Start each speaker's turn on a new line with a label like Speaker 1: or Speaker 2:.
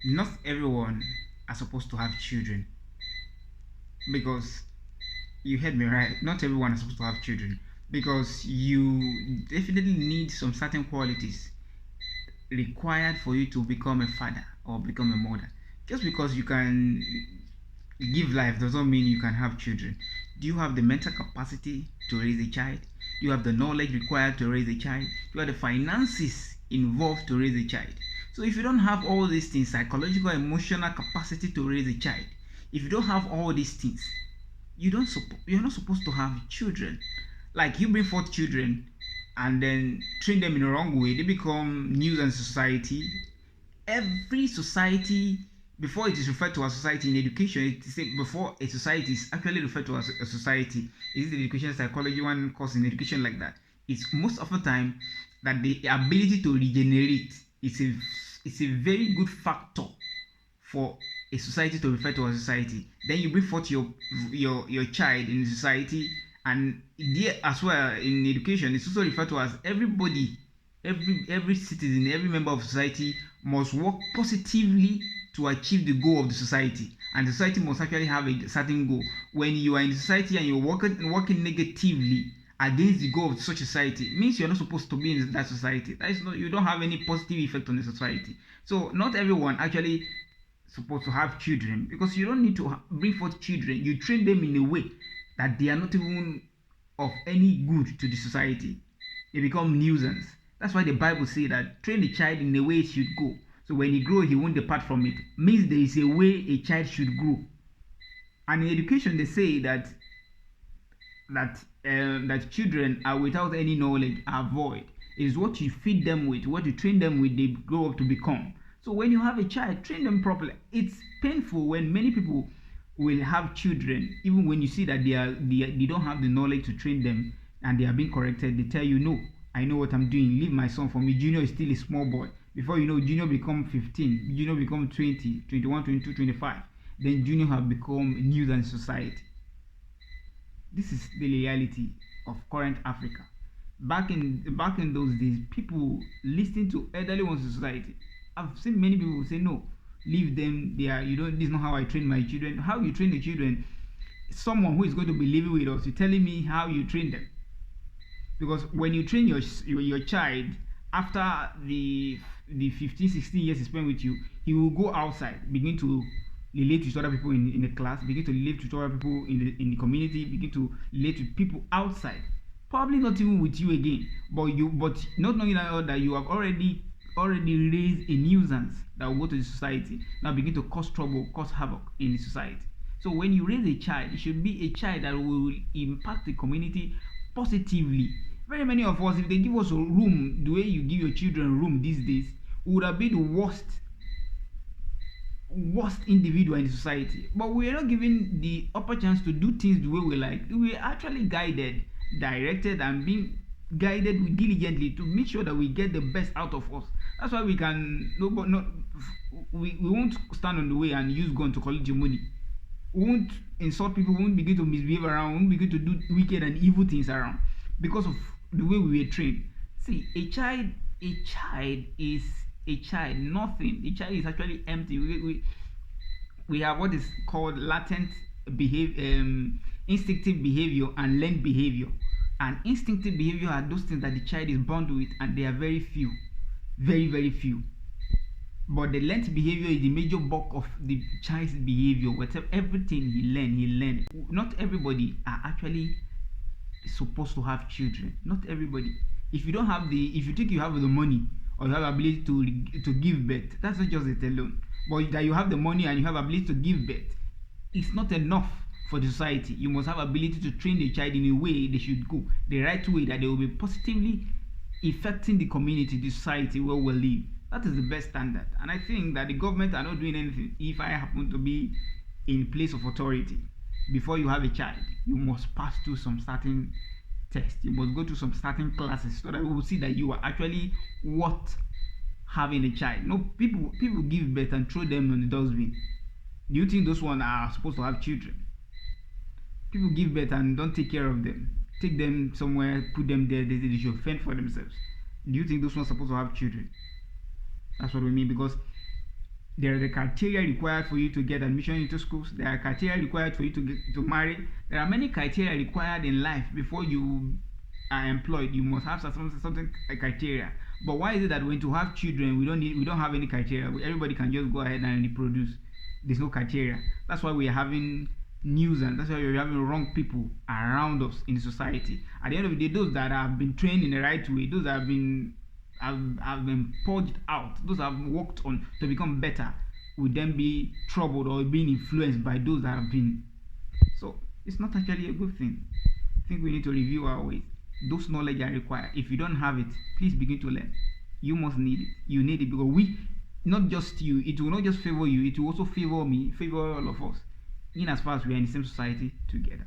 Speaker 1: Not everyone are supposed to have children because you heard me right. Not everyone is supposed to have children because you definitely need some certain qualities required for you to become a father or become a mother. Just because you can give life does not mean you can have children. Do you have the mental capacity to raise a child? Do you have the knowledge required to raise a child? Do you have the finances involved to raise a child? So if you don't have all these things, psychological, emotional capacity to raise a child, if you don't have all these things, you're not supposed to have children. Like you bring forth children and then train them in the wrong way, they become nuisance in society. Every society, before it is referred to as society in education, it is before a society is actually referred to as a society. Is it the education psychology one course in education like that? It's most of the time that the ability to regenerate is a very good factor for a society to refer to as society. Then you bring forth your child in society, and there as well in education, it's also referred to as everybody, every citizen, every member of society must work positively to achieve the goal of the society, and the society must actually have a certain goal. When you are in society and you're working negatively against the goal of such society, it means you're not supposed to be in that society. That is not, you don't have any positive effect on the society. So not everyone actually supposed to have children because you don't need to bring forth children. You train them in a way that they are not even of any good to the society. They become nuisance. That's why the Bible says that train the child in the way it should go. So when he grow, he won't depart from it. Means there is a way a child should grow. And in education, they say that children are without any knowledge are void. It is what you feed them with, what you train them with, they grow up to become. So when you have a child, train them properly. It's painful when many people will have children, even when you see that they don't have the knowledge to train them and they are being corrected. They tell you, no, I know what I'm doing. Leave my son for me. Junior is still a small boy. Before you know, Junior become 15, Junior become 20, 21, 22, 25. Then Junior have become news and society. This is the reality of current Africa. Back in those days, people listening to elderly ones in society. I've seen many people say, no, leave them. They are, you don't. This is not how I train my children. How you train the children? Someone who is going to be living with us. You're telling me how you train them? Because when you train your child, after the 15, 16 years he spent with you, he will go outside, begin to relate with other people in the class, begin to relate with other people in the community, begin to relate with people outside. Probably not even with you again, but not knowing that you have already raised a nuisance that will go to the society. Now begin to cause trouble, cause havoc in the society. So when you raise a child, it should be a child that will impact the community positively. Very many of us, if they give us a room, the way you give your children room these days, we would have been the worst individual in society. But we are not given the upper chance to do things the way we like. We are actually guided, directed, and being guided with diligently to make sure that we get the best out of us. That's why we can no, but not we won't stand on the way and use gun to collect your money. We won't insult people, we won't begin to misbehave around, we won't begin to do wicked and evil things around because of the way we were trained. See, a child is a child, nothing. The child is actually empty. We have what is called latent behavior, instinctive behavior, and learned behavior. And instinctive behavior are those things that the child is born with, and they are very few, very very few. But the learned behavior is the major bulk of the child's behavior. Whatever everything he learned. Not everybody are actually supposed to have children. Not everybody. If you think you have the money or you have ability to give birth, that's not just it alone. But that you have the money and you have ability to give birth, it's not enough for the society. You must have ability to train the child in a way they should go, the right way that they will be positively affecting the community, the society where we live. That is the best standard. And I think that the government are not doing anything. If I happen to be in place of authority, before you have a child, you must pass through some certain tests. You must go to some certain classes so that we will see that you are actually worth having a child. No, people give birth and throw them in the dustbin. Do you think those ones are supposed to have children? People give birth and don't take care of them. Take them somewhere, put them there, they should fend for themselves. Do you think those ones are supposed to have children? That's what we mean because There are the criteria required for you to get admission into schools. There are criteria required for you to marry. There are many criteria required in life before you are employed. You must have something a criteria. But why is it that when to have children we don't have any criteria? Everybody can just go ahead and reproduce. There's no criteria. That's why we are having news, and that's why we're having wrong people around us in society. At the end of the day, those that have been trained in the right way, those that have been purged out, those that have worked on to become better, would then be troubled or being influenced by those that have been. So it's not actually a good thing. I think we need to review our ways. Those knowledge are required. If you don't have it, please begin to learn. You must need it. You need it because we, not just you, it will not just favor you, it will also favor me, favor all of us, in as far as we are in the same society together.